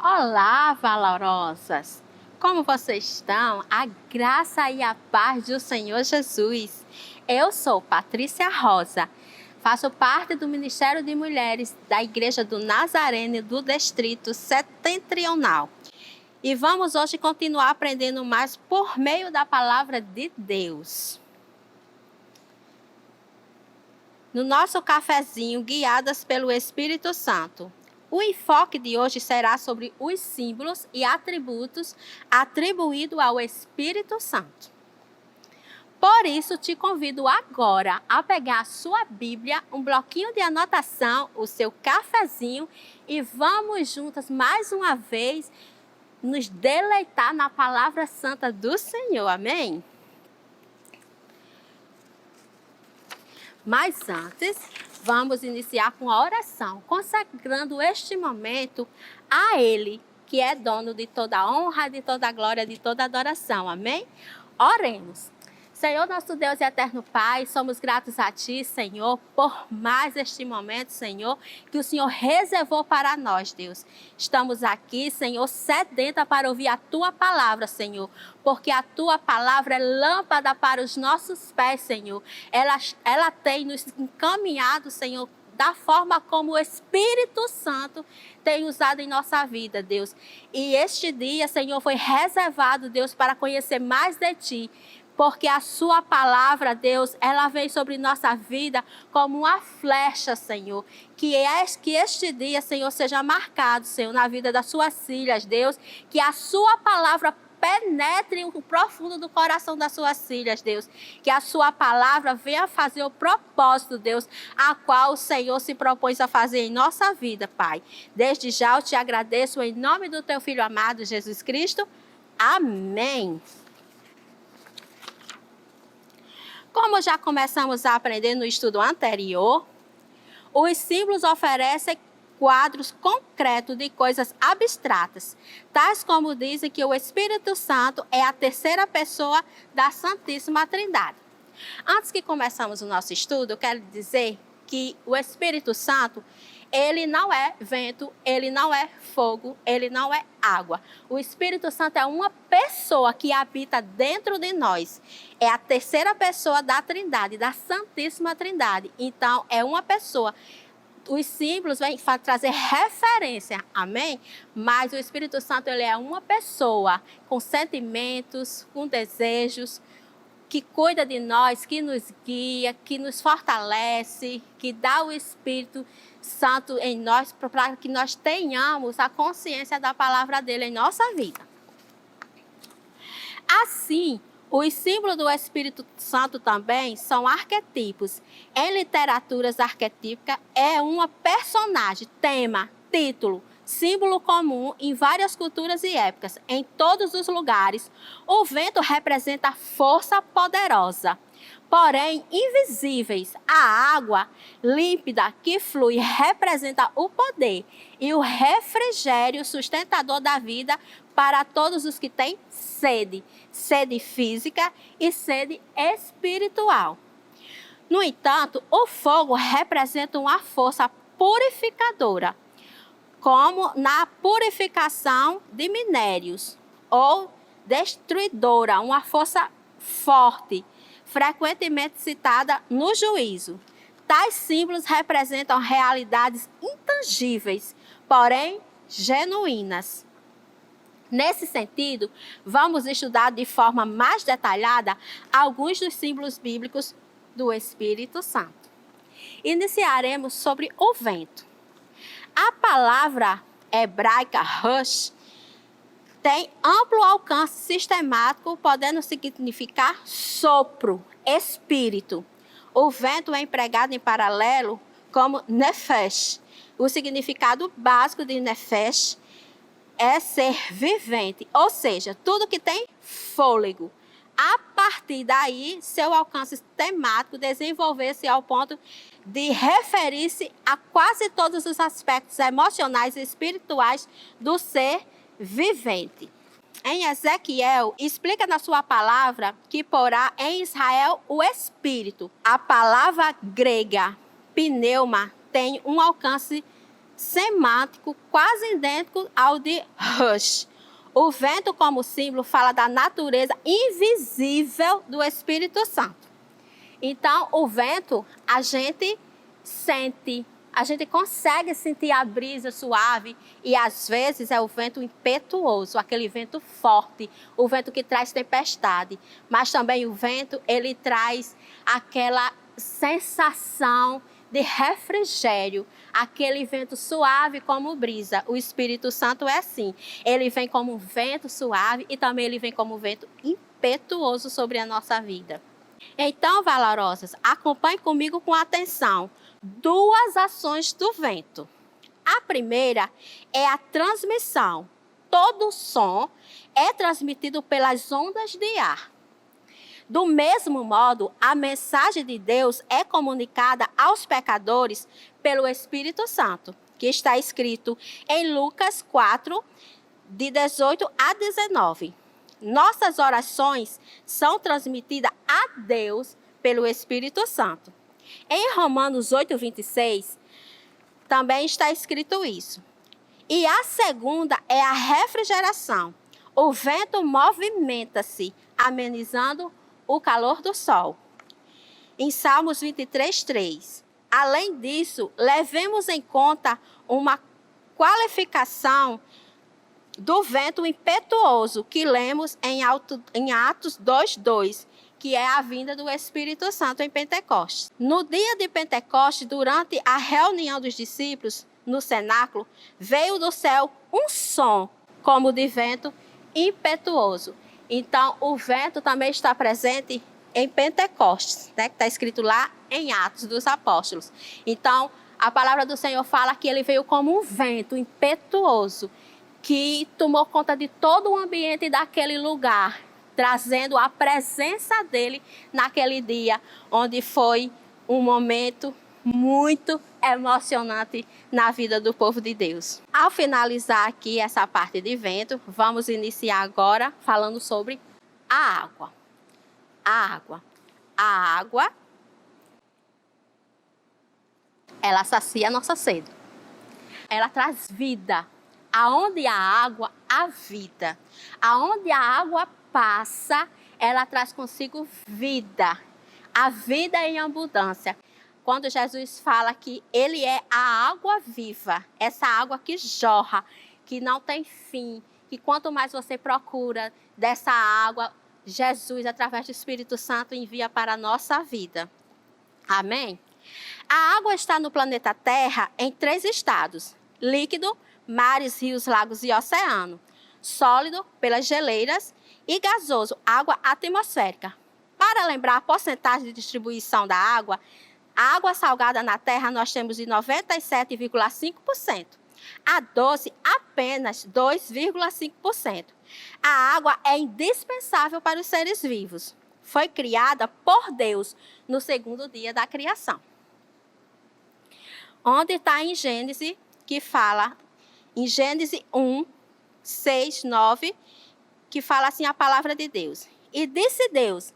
Olá, valorosas! Como vocês estão? A graça e a paz do Senhor Jesus. Eu sou Patrícia Rosa, faço parte do Ministério de Mulheres da Igreja do Nazareno do Distrito Setentrional. E vamos hoje continuar aprendendo mais por meio da Palavra de Deus. No nosso cafezinho, guiadas pelo Espírito Santo. O enfoque de hoje será sobre os símbolos e atributos atribuídos ao Espírito Santo. Por isso, te convido agora a pegar a sua Bíblia, um bloquinho de anotação, o seu cafezinho e vamos juntas mais uma vez nos deleitar na palavra santa do Senhor. Amém? Mas antes, vamos iniciar com a oração, consagrando este momento a Ele, que é dono de toda a honra, de toda a glória, de toda a adoração. Amém? Oremos. Senhor, nosso Deus e eterno Pai, somos gratos a Ti, Senhor, por mais este momento, Senhor, que o Senhor reservou para nós, Deus. Estamos aqui, Senhor, sedenta para ouvir a Tua palavra, Senhor, porque a Tua palavra é lâmpada para os nossos pés, Senhor. Ela tem nos encaminhado, Senhor, da forma como o Espírito Santo tem usado em nossa vida, Deus. E este dia, Senhor, foi reservado, Deus, para conhecer mais de Ti, porque a sua palavra, Deus, ela vem sobre nossa vida como uma flecha, Senhor. Que este dia, Senhor, seja marcado, Senhor, na vida das suas filhas, Deus. Que a sua palavra penetre o profundo do coração das suas filhas, Deus. Que a sua palavra venha fazer o propósito, Deus, a qual o Senhor se propôs a fazer em nossa vida, Pai. Desde já eu te agradeço em nome do teu Filho amado, Jesus Cristo. Amém. Como já começamos a aprender no estudo anterior, os símbolos oferecem quadros concretos de coisas abstratas, tais como dizem que o Espírito Santo é a terceira pessoa da Santíssima Trindade. Antes que começamos o nosso estudo, eu quero dizer que o Espírito Santo, ele não é vento, ele não é fogo, ele não é água. O Espírito Santo é uma pessoa que habita dentro de nós. É a terceira pessoa da Trindade, da Santíssima Trindade. Então, é uma pessoa. Os símbolos vêm trazer referência, amém? Mas o Espírito Santo, ele é uma pessoa com sentimentos, com desejos, que cuida de nós, que nos guia, que nos fortalece, que dá o Espírito Santo em nós, para que nós tenhamos a consciência da palavra dele em nossa vida. Assim, os símbolos do Espírito Santo também são arquetipos. Em literaturas arquetípicas, é uma personagem, tema, título, símbolo comum em várias culturas e épocas, em todos os lugares. O vento representa força poderosa, porém invisíveis. A água límpida que flui representa o poder e o refrigério sustentador da vida para todos os que têm sede, sede física e sede espiritual. No entanto, o fogo representa uma força purificadora, como na purificação de minérios, ou destruidora, uma força forte, frequentemente citada no juízo. Tais símbolos representam realidades intangíveis, porém genuínas. Nesse sentido, vamos estudar de forma mais detalhada alguns dos símbolos bíblicos do Espírito Santo. Iniciaremos sobre o vento. A palavra hebraica rush tem amplo alcance sistemático, podendo significar sopro, espírito. O vento é empregado em paralelo como nefesh. O significado básico de nefesh é ser vivente, ou seja, tudo que tem fôlego. A partir daí, seu alcance temático desenvolver-se ao ponto de referir-se a quase todos os aspectos emocionais e espirituais do ser vivente. Em Ezequiel, explica na sua palavra que porá em Israel o Espírito. A palavra grega, pneuma, tem um alcance semântico quase idêntico ao de Rush. O vento, como símbolo, fala da natureza invisível do Espírito Santo. Então, o vento, a gente sente, a gente consegue sentir a brisa suave e, às vezes, é o vento impetuoso, aquele vento forte, o vento que traz tempestade. Mas também o vento, ele traz aquela sensação de refrigério, aquele vento suave como brisa. O Espírito Santo é assim. Ele vem como um vento suave e também ele vem como um vento impetuoso sobre a nossa vida. Então, valorosas, acompanhe comigo com atenção duas ações do vento. A primeira é a transmissão. Todo som é transmitido pelas ondas de ar. Do mesmo modo, a mensagem de Deus é comunicada aos pecadores pelo Espírito Santo, que está escrito em Lucas 4, de 18 a 19. Nossas orações são transmitidas a Deus pelo Espírito Santo. Em Romanos 8, 26, também está escrito isso. E a segunda é a refrigeração. O vento movimenta-se, amenizando o calor do sol. Em Salmos 23, 3. Além disso, levemos em conta uma qualificação do vento impetuoso que lemos em Atos 2:2, que é a vinda do Espírito Santo em Pentecostes. No dia de Pentecostes, durante a reunião dos discípulos no cenáculo, veio do céu um som como de vento impetuoso. Então, o vento também está presente em Pentecostes, né, que está escrito lá em Atos dos Apóstolos. Então, a palavra do Senhor fala que ele veio como um vento impetuoso, que tomou conta de todo o ambiente daquele lugar, trazendo a presença dele naquele dia, onde foi um momento muito emocionante na vida do povo de Deus. Ao finalizar aqui essa parte de vento, vamos iniciar agora falando sobre a água. A água. A água, ela sacia a nossa sede. Ela traz vida. Aonde há água, há vida. Aonde a água passa, ela traz consigo vida. A vida em abundância. Quando Jesus fala que ele é a água viva, essa água que jorra, que não tem fim, que quanto mais você procura dessa água, Jesus, através do Espírito Santo, envia para a nossa vida. Amém? A água está no planeta Terra em 3 estados: líquido, mares, rios, lagos e oceano; sólido, pelas geleiras; e gasoso, água atmosférica. Para lembrar a porcentagem de distribuição da água, a água salgada na Terra nós temos de 97,5%. A doce, apenas 2,5%. A água é indispensável para os seres vivos. Foi criada por Deus no 2º dia da criação. Onde está em Gênesis, que fala, em Gênesis 1, 6, 9, que fala assim a palavra de Deus. E disse Deus: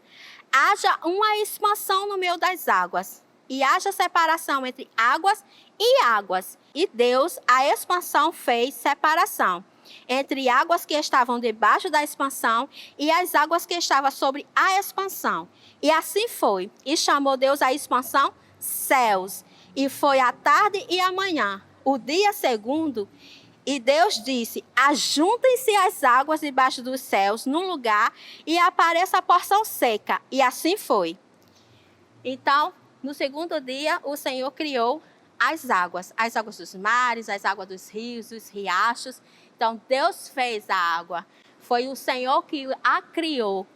haja uma expansão no meio das águas, e haja separação entre águas e águas. E Deus, a expansão, fez separação entre águas que estavam debaixo da expansão e as águas que estavam sobre a expansão. E assim foi. E chamou Deus a expansão céus. E foi a tarde e a manhã, o dia segundo. E Deus disse: ajuntem-se as águas debaixo dos céus num lugar e apareça a porção seca. E assim foi. Então, no 2º dia, o Senhor criou as águas dos mares, as águas dos rios, dos riachos. Então, Deus fez a água. Foi o Senhor que a criou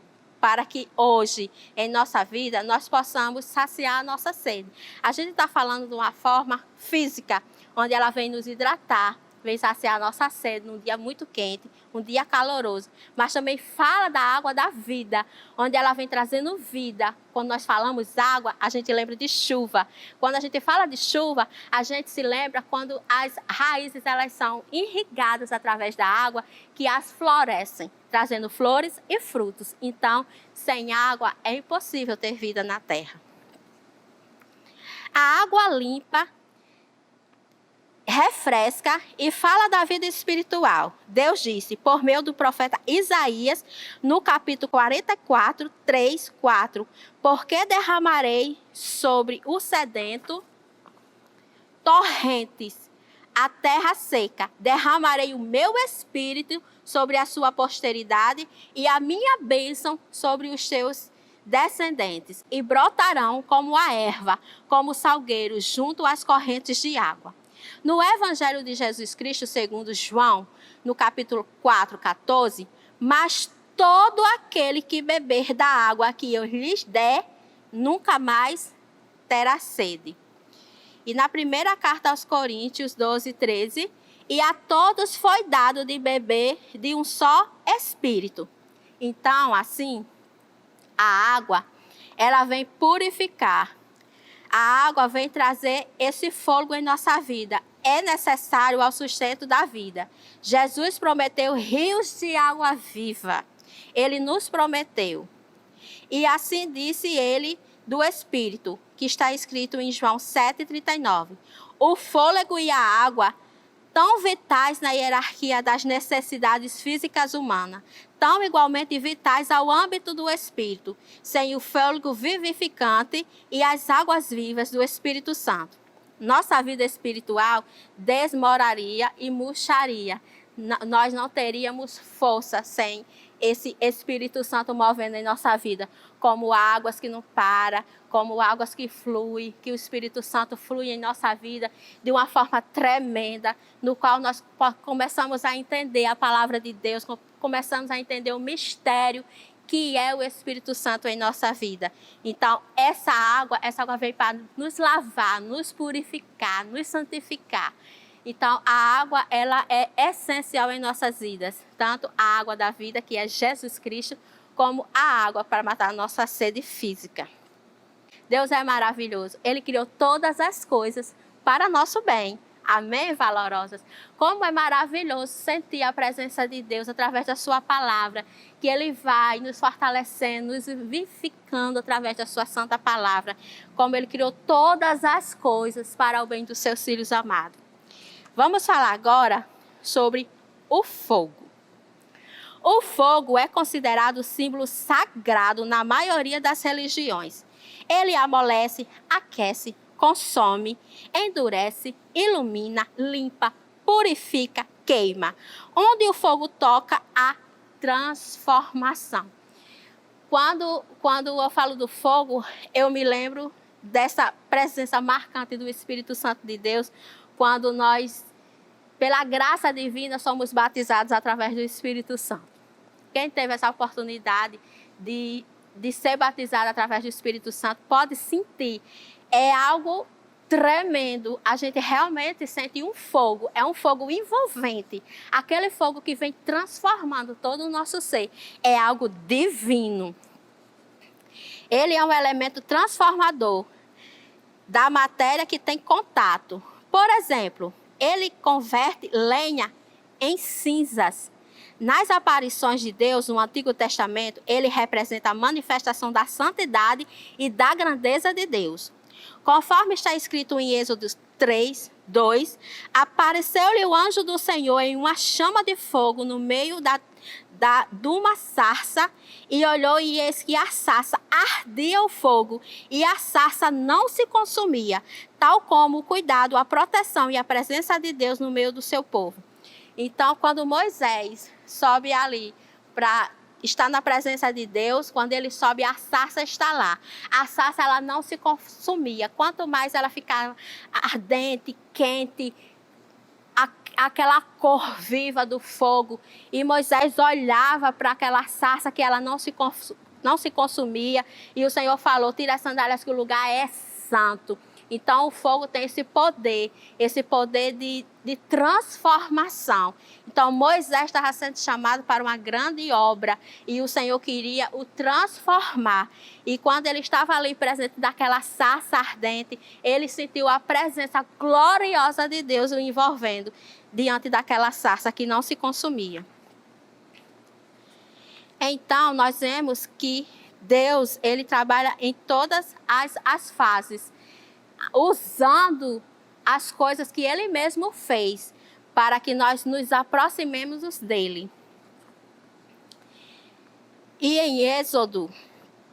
para que hoje, em nossa vida, nós possamos saciar a nossa sede. A gente está falando de uma forma física, onde ela vem nos hidratar, vem saciar a nossa sede num dia muito quente, um dia caloroso. Mas também fala da água da vida, onde ela vem trazendo vida. Quando nós falamos água, a gente lembra de chuva. Quando a gente fala de chuva, a gente se lembra quando as raízes elas são irrigadas através da água, que as florescem, trazendo flores e frutos. Então, sem água é impossível ter vida na terra. A água limpa refresca e fala da vida espiritual. Deus disse, por meio do profeta Isaías, no capítulo 44, 3, 4, porque derramarei sobre o sedento torrentes, a terra seca, derramarei o meu espírito sobre a sua posteridade e a minha bênção sobre os seus descendentes, e brotarão como a erva, como salgueiros junto às correntes de água. No Evangelho de Jesus Cristo, segundo João, no capítulo 4, 14, mas todo aquele que beber da água que eu lhes der, nunca mais terá sede. E na primeira carta aos Coríntios 12, 13, e a todos foi dado de beber de um só Espírito. Então, assim, a água, ela vem purificar. A água vem trazer esse fôlego em nossa vida. É necessário ao sustento da vida. Jesus prometeu rios de água viva. Ele nos prometeu. E assim disse ele do Espírito, que está escrito em João 7,39. O fôlego e a água, tão vitais na hierarquia das necessidades físicas humanas, tão igualmente vitais ao âmbito do Espírito, sem o fôlego vivificante e as águas vivas do Espírito Santo. Nossa vida espiritual desmoraria e murcharia. Nós não teríamos força sem esse Espírito Santo movendo em nossa vida, como águas que não param, como águas que fluem, que o Espírito Santo flui em nossa vida de uma forma tremenda, no qual nós começamos a entender a palavra de Deus, começamos a entender o mistério que é o Espírito Santo em nossa vida. Então, essa água vem para nos lavar, nos purificar, nos santificar. Então, a água, ela é essencial em nossas vidas. Tanto a água da vida, que é Jesus Cristo, como a água para matar a nossa sede física. Deus é maravilhoso. Ele criou todas as coisas para nosso bem. Amém, valorosas? Como é maravilhoso sentir a presença de Deus através da sua palavra, que Ele vai nos fortalecendo, nos vivificando através da sua santa palavra, como Ele criou todas as coisas para o bem dos seus filhos amados. Vamos falar agora sobre o fogo. O fogo é considerado símbolo sagrado na maioria das religiões. Ele amolece, aquece, consome, endurece, ilumina, limpa, purifica, queima. Onde o fogo toca, há transformação. Quando eu falo do fogo, eu me lembro dessa presença marcante do Espírito Santo de Deus, quando nós, pela graça divina, somos batizados através do Espírito Santo. Quem teve essa oportunidade de ser batizado através do Espírito Santo pode sentir. É algo tremendo. A gente realmente sente um fogo. É um fogo envolvente. Aquele fogo que vem transformando todo o nosso ser. É algo divino. Ele é um elemento transformador da matéria que tem contato. Por exemplo, ele converte lenha em cinzas. Nas aparições de Deus no Antigo Testamento, ele representa a manifestação da santidade e da grandeza de Deus. Conforme está escrito em Êxodo 3, 2, apareceu-lhe o anjo do Senhor em uma chama de fogo no meio de uma sarça, e olhou, e eis que a sarça ardia o fogo, e a sarça não se consumia, tal como o cuidado, a proteção e a presença de Deus no meio do seu povo. Então, quando Moisés sobe ali para estar na presença de Deus, quando ele sobe, a sarça está lá. A sarça, ela não se consumia. Quanto mais ela ficava ardente, quente, aquela cor viva do fogo. E Moisés olhava para aquela sarça que ela não se consumia. E o Senhor falou, tira as sandálias que o lugar é santo. Então, o fogo tem esse poder de transformação. Então, Moisés estava sendo chamado para uma grande obra e o Senhor queria o transformar. E quando ele estava ali presente daquela sarça ardente, ele sentiu a presença gloriosa de Deus o envolvendo diante daquela sarça que não se consumia. Então, nós vemos que Deus, ele trabalha em todas as fases, usando as coisas que ele mesmo fez, para que nós nos aproximemos dele. E em Êxodo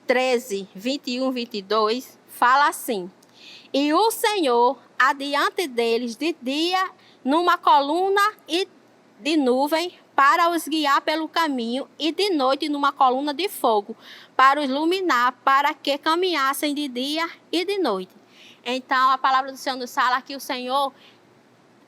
13, 21, 22, fala assim: e o Senhor adiante deles de dia numa coluna e de nuvem para os guiar pelo caminho, e de noite numa coluna de fogo para os iluminar, para que caminhassem de dia e de noite. Então a palavra do Senhor nos fala que o Senhor,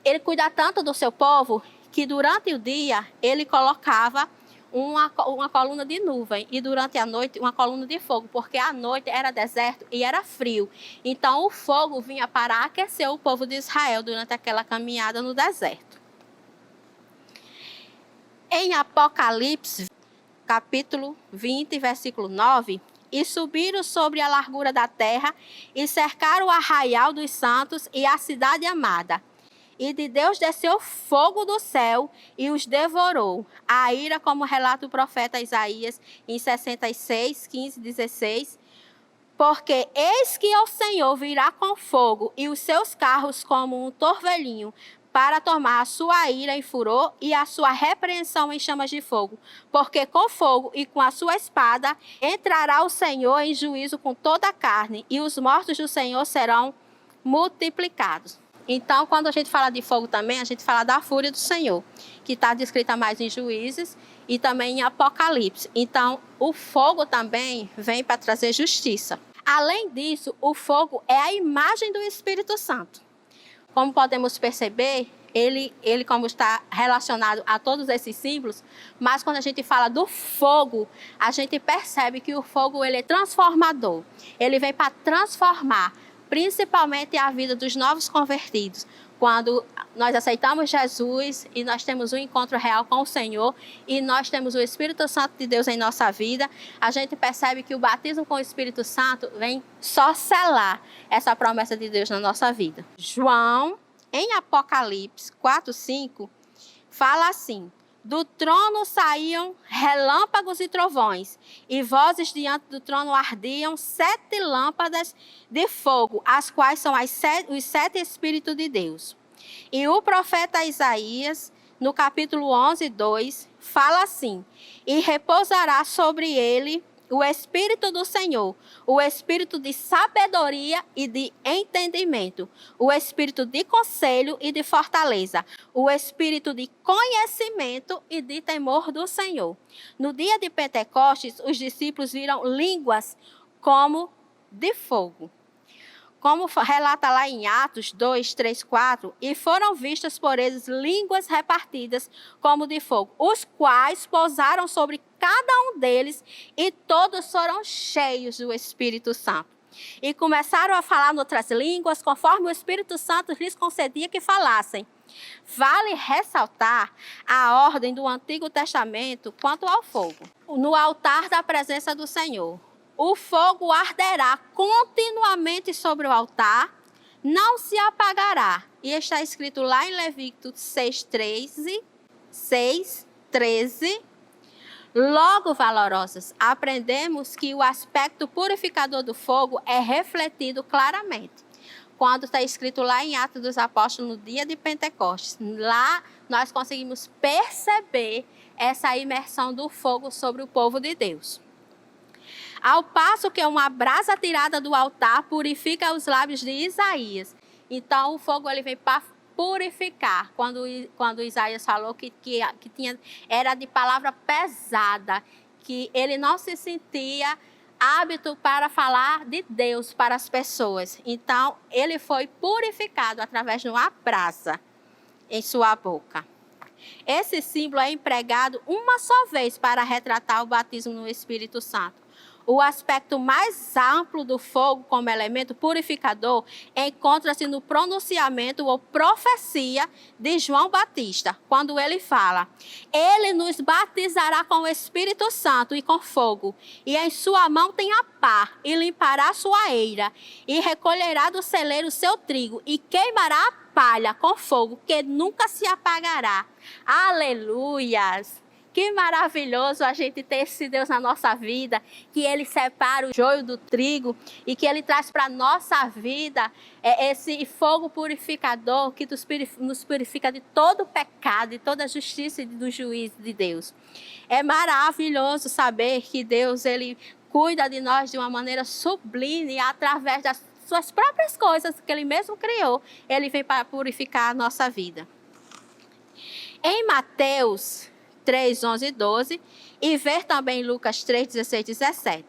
ele cuida tanto do seu povo, que durante o dia ele colocava uma coluna de nuvem e durante a noite uma coluna de fogo, porque à noite era deserto e era frio. Então o fogo vinha para aquecer o povo de Israel durante aquela caminhada no deserto. Em Apocalipse, capítulo 20, versículo 9, e subiram sobre a largura da terra e cercaram o arraial dos santos e a cidade amada. E de Deus desceu fogo do céu e os devorou. A ira, como relata o profeta Isaías em 66, 15, 16. Porque eis que o Senhor virá com fogo e os seus carros como um torvelinho, para tomar a sua ira em furor e a sua repreensão em chamas de fogo. Porque com fogo e com a sua espada entrará o Senhor em juízo com toda a carne, e os mortos do Senhor serão multiplicados. Então, quando a gente fala de fogo também, a gente fala da fúria do Senhor, que está descrita mais em Juízes e também em Apocalipse. Então, o fogo também vem para trazer justiça. Além disso, o fogo é a imagem do Espírito Santo. Como podemos perceber, ele como está relacionado a todos esses símbolos, mas quando a gente fala do fogo, a gente percebe que o fogo ele é transformador. Ele vem para transformar, principalmente a vida dos novos convertidos. Quando nós aceitamos Jesus e nós temos um encontro real com o Senhor e nós temos o Espírito Santo de Deus em nossa vida, a gente percebe que o batismo com o Espírito Santo vem só selar essa promessa de Deus na nossa vida. João, em Apocalipse 4, 5, fala assim: do trono saíam relâmpagos e trovões, e vozes diante do trono ardiam 7 lâmpadas de fogo, as quais são os 7 Espíritos de Deus. E o profeta Isaías, no capítulo 11, 2, fala assim: e repousará sobre ele o Espírito do Senhor, o Espírito de sabedoria e de entendimento, o Espírito de conselho e de fortaleza, o Espírito de conhecimento e de temor do Senhor. No dia de Pentecostes, os discípulos viram línguas como de fogo. Como relata lá em Atos 2, 3, 4, e foram vistas por eles línguas repartidas como de fogo, os quais pousaram sobre cada um deles, e todos foram cheios do Espírito Santo. E começaram a falar em outras línguas, conforme o Espírito Santo lhes concedia que falassem. Vale ressaltar a ordem do Antigo Testamento quanto ao fogo. No altar da presença do Senhor, o fogo arderá continuamente sobre o altar, não se apagará. E está escrito lá em Levítico 6:13. Logo, valorosos, aprendemos que o aspecto purificador do fogo é refletido claramente quando está escrito lá em Atos dos Apóstolos, no dia de Pentecostes. Lá nós conseguimos perceber essa imersão do fogo sobre o povo de Deus. Ao passo que uma brasa tirada do altar purifica os lábios de Isaías. Então, o fogo ele vem para purificar. Quando Isaías falou que era de palavra pesada, que ele não se sentia hábito para falar de Deus para as pessoas. Então, ele foi purificado através de uma brasa em sua boca. Esse símbolo é empregado uma só vez para retratar o batismo no Espírito Santo. O aspecto mais amplo do fogo como elemento purificador encontra-se no pronunciamento ou profecia de João Batista, quando ele fala: ele nos batizará com o Espírito Santo e com fogo, e em sua mão tem a pá, e limpará sua eira, e recolherá do celeiro o seu trigo, e queimará a palha com fogo, que nunca se apagará. Aleluias! Que maravilhoso a gente ter esse Deus na nossa vida, que Ele separa o joio do trigo e que Ele traz para a nossa vida esse fogo purificador que nos purifica de todo pecado, de toda justiça e do juízo de Deus. É maravilhoso saber que Deus, Ele cuida de nós de uma maneira sublime através das suas próprias coisas que Ele mesmo criou. Ele vem para purificar a nossa vida. Em Mateus 3, 11 e 12, e ver também Lucas 3, 16 e 17.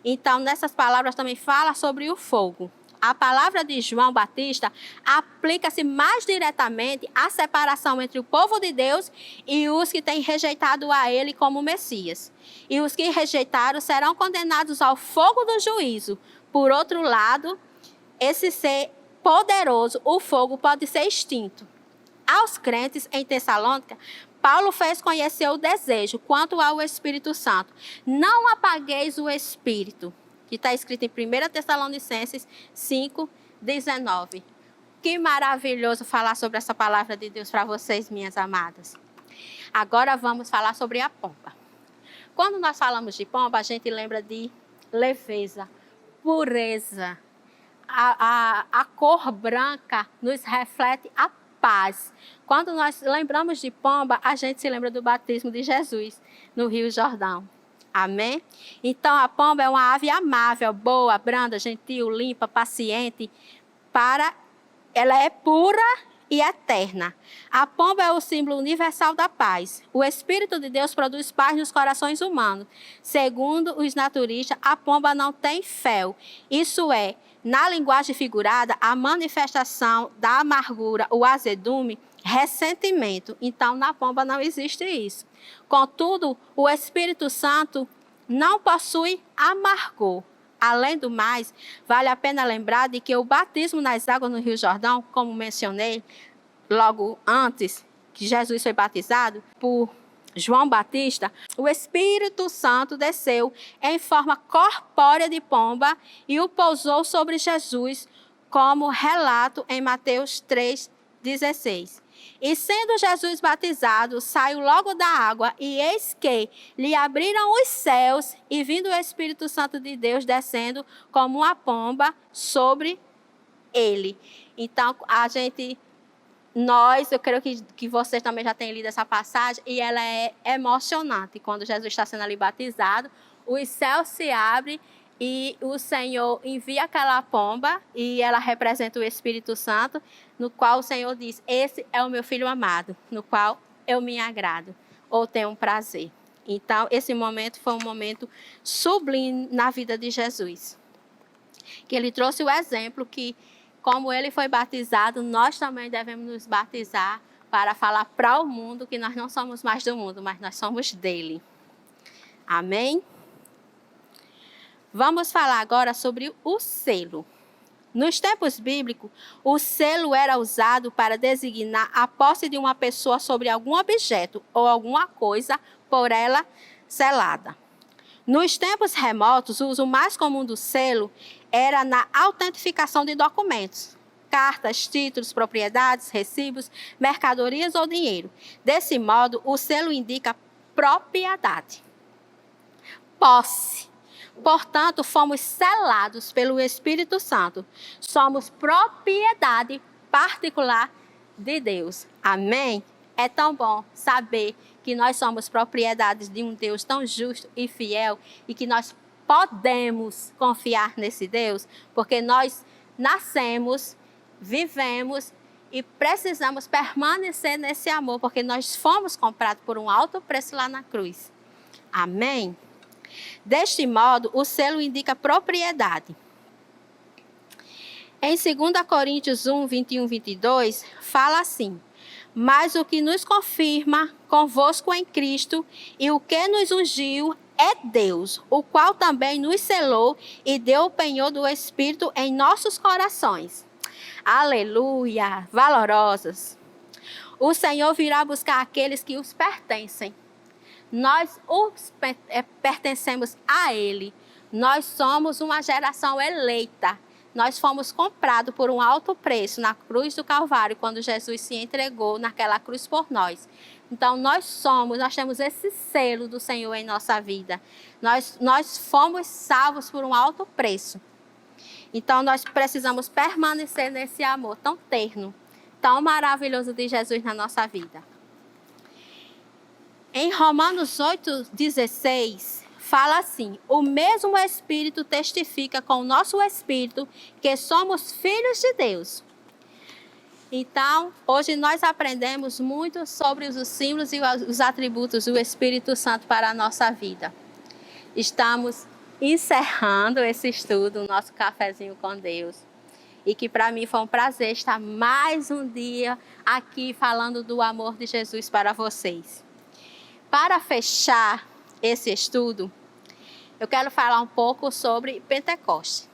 Então, nessas palavras também fala sobre o fogo. A palavra de João Batista aplica-se mais diretamente à separação entre o povo de Deus e os que têm rejeitado a ele como Messias. E os que rejeitaram serão condenados ao fogo do juízo. Por outro lado, esse ser poderoso, o fogo, pode ser extinto. Aos crentes em Tessalônica, Paulo fez conhecer o desejo quanto ao Espírito Santo. Não apagueis o Espírito, que está escrito em 1 Tessalonicenses 5, 19. Que maravilhoso falar sobre essa palavra de Deus para vocês, minhas amadas. Agora vamos falar sobre a pomba. Quando nós falamos de pomba, a gente lembra de leveza, pureza. A cor branca nos reflete a paz. Quando nós lembramos de pomba, a gente se lembra do batismo de Jesus no Rio Jordão. Amém? Então, a pomba é uma ave amável, boa, branda, gentil, limpa, paciente. Ela é pura e eterna. A pomba é o símbolo universal da paz. O Espírito de Deus produz paz nos corações humanos. Segundo os naturistas, a pomba não tem fel. Isso é, na linguagem figurada, a manifestação da amargura, o azedume, ressentimento. Então, na pomba não existe isso. Contudo, o Espírito Santo não possui amargor. Além do mais, vale a pena lembrar de que o batismo nas águas no Rio Jordão, como mencionei logo antes que Jesus foi batizado por João Batista, o Espírito Santo desceu em forma corpórea de pomba e o pousou sobre Jesus, como relato em Mateus 3,16. E sendo Jesus batizado, saiu logo da água, e eis que lhe abriram os céus, e vindo o Espírito Santo de Deus descendo como uma pomba sobre ele. Então, eu creio que vocês também já têm lido essa passagem, e ela é emocionante. Quando Jesus está sendo ali batizado, os céus se abrem, e o Senhor envia aquela pomba, e ela representa o Espírito Santo, no qual o Senhor diz: esse é o meu filho amado, no qual eu me agrado, ou tenho um prazer. Então, esse momento foi um momento sublime na vida de Jesus. Que ele trouxe o exemplo que, como ele foi batizado, nós também devemos nos batizar para falar para o mundo que nós não somos mais do mundo, mas nós somos dele. Amém? Vamos falar agora sobre o selo. Nos tempos bíblicos, o selo era usado para designar a posse de uma pessoa sobre algum objeto ou alguma coisa por ela selada. Nos tempos remotos, o uso mais comum do selo era na autentificação de documentos, cartas, títulos, propriedades, recibos, mercadorias ou dinheiro. Desse modo, o selo indica propriedade, posse. Portanto, fomos selados pelo Espírito Santo. Somos propriedade particular de Deus. Amém? É tão bom saber que nós somos propriedades de um Deus tão justo e fiel e que nós podemos confiar nesse Deus, porque nós nascemos, vivemos e precisamos permanecer nesse amor, porque nós fomos comprados por um alto preço lá na cruz. Amém? Deste modo, o selo indica propriedade. Em 2 Coríntios 1, 21, 22, fala assim: mas o que nos confirma convosco em Cristo e o que nos ungiu é Deus, o qual também nos selou e deu o penhor do Espírito em nossos corações. Aleluia! Valorosas! O Senhor virá buscar aqueles que os pertencem. Nós pertencemos a Ele. Nós somos uma geração eleita. Nós fomos comprados por um alto preço na cruz do Calvário, quando Jesus se entregou naquela cruz por nós. Então, nós temos esse selo do Senhor em nossa vida. Nós fomos salvos por um alto preço. Então, nós precisamos permanecer nesse amor tão terno, tão maravilhoso de Jesus na nossa vida. Em Romanos 8,16, fala assim: o mesmo Espírito testifica com o nosso Espírito que somos filhos de Deus. Então, hoje nós aprendemos muito sobre os símbolos e os atributos do Espírito Santo para a nossa vida. Estamos encerrando esse estudo, o nosso cafezinho com Deus. E que para mim foi um prazer estar mais um dia aqui falando do amor de Jesus para vocês. Para fechar esse estudo, eu quero falar um pouco sobre Pentecostes.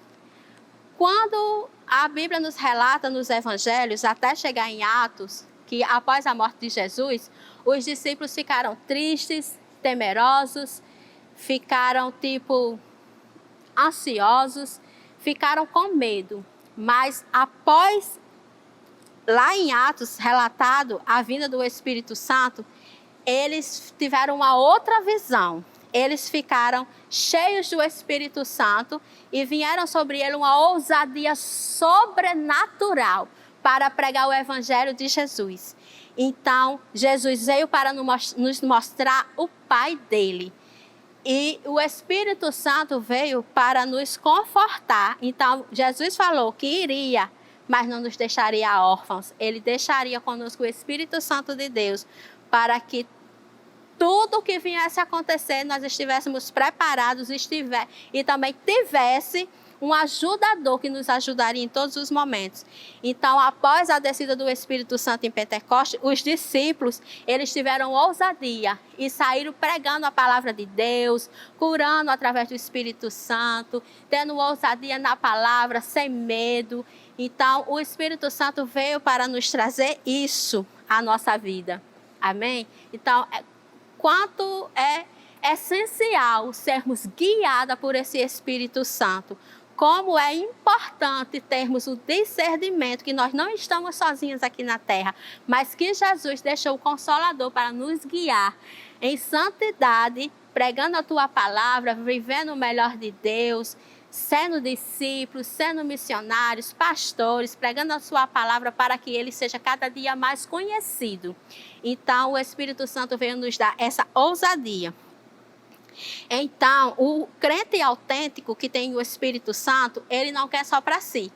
Quando a Bíblia nos relata nos evangelhos, até chegar em Atos, que após a morte de Jesus, os discípulos ficaram tristes, temerosos, ficaram ansiosos, ficaram com medo. Mas após, lá em Atos, relatado a vinda do Espírito Santo, eles tiveram uma outra visão. Eles ficaram cheios do Espírito Santo e vieram sobre ele uma ousadia sobrenatural para pregar o Evangelho de Jesus. Então, Jesus veio para nos mostrar o Pai dele. E o Espírito Santo veio para nos confortar. Então, Jesus falou que iria, mas não nos deixaria órfãos. Ele deixaria conosco o Espírito Santo de Deus para que tudo que viesse a acontecer, nós estivéssemos preparados e também tivesse um ajudador que nos ajudaria em todos os momentos. Então, após a descida do Espírito Santo em Pentecostes, os discípulos, eles tiveram ousadia e saíram pregando a palavra de Deus, curando através do Espírito Santo, tendo ousadia na palavra, sem medo. Então, o Espírito Santo veio para nos trazer isso à nossa vida. Amém? Então, quanto é essencial sermos guiados por esse Espírito Santo. Como é importante termos o discernimento que nós não estamos sozinhos aqui na terra, mas que Jesus deixou o Consolador para nos guiar em santidade, pregando a tua palavra, vivendo o melhor de Deus, sendo discípulos, sendo missionários, pastores, pregando a sua palavra para que ele seja cada dia mais conhecido. Então, o Espírito Santo veio nos dar essa ousadia. Então, o crente autêntico que tem o Espírito Santo, ele não quer só para si.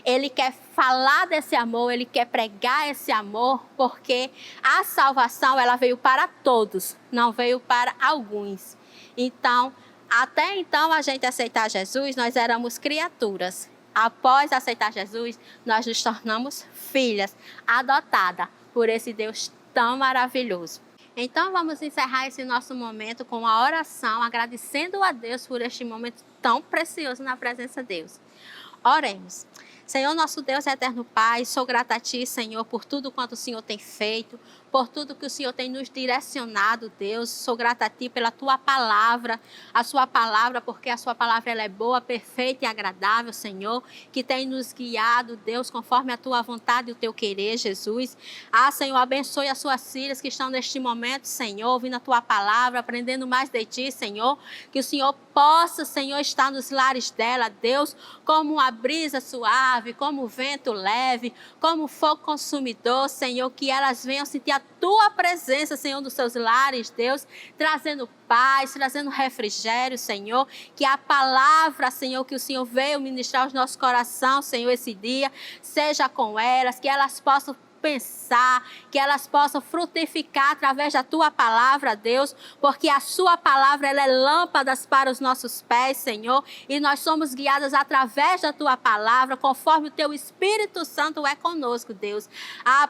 Ele quer falar desse amor, ele quer pregar esse amor, porque a salvação ela veio para todos, não veio para alguns. Então, até então a gente aceitar Jesus, nós éramos criaturas. Após aceitar Jesus, nós nos tornamos filhas, adotadas por esse Deus tão maravilhoso. Então, vamos encerrar esse nosso momento com uma oração, agradecendo a Deus por este momento tão precioso na presença de Deus. Oremos. Senhor, nosso Deus, eterno Pai, sou grata a Ti, Senhor, por tudo quanto o Senhor tem feito, por tudo que o Senhor tem nos direcionado, Deus. Sou grata a Ti pela Tua palavra, a Sua palavra, porque a Sua palavra ela é boa, perfeita e agradável, Senhor, que tem nos guiado, Deus, conforme a Tua vontade e o Teu querer, Jesus. Senhor, abençoe as Suas filhas que estão neste momento, Senhor, ouvindo a Tua palavra, aprendendo mais de Ti, Senhor, que o Senhor possa, Senhor, estar nos lares dela, Deus, como uma brisa suave, como um vento leve, como fogo consumidor, Senhor, que elas venham sentir a Tua presença, Senhor, nos seus lares, Deus, trazendo paz, trazendo refrigério, Senhor, que a palavra, Senhor, que o Senhor veio ministrar aos nossos corações, Senhor, esse dia, seja com elas, que elas possam pensar, que elas possam frutificar através da Tua palavra, Deus, porque a Sua palavra ela é lâmpadas para os nossos pés, Senhor, e nós somos guiadas através da Tua palavra, conforme o Teu Espírito Santo é conosco, Deus.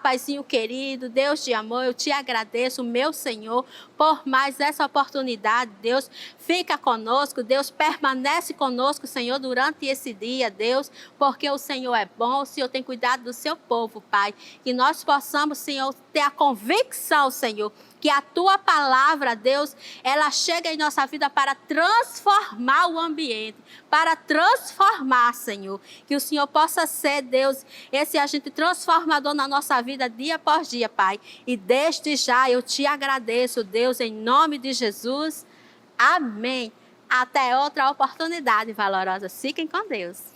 Paizinho querido, Deus de amor, eu Te agradeço, meu Senhor, por mais essa oportunidade, Deus, fica conosco, Deus, permanece conosco, Senhor, durante esse dia, Deus, porque o Senhor é bom, o Senhor tem cuidado do Seu povo, Pai, que nós possamos, Senhor, ter a convicção, Senhor, que a Tua palavra, Deus, ela chega em nossa vida para transformar o ambiente, para transformar, Senhor. Que o Senhor possa ser, Deus, esse agente transformador na nossa vida dia após dia, Pai. E desde já eu te agradeço, Deus, em nome de Jesus. Amém. Até outra oportunidade valorosa. Fiquem com Deus.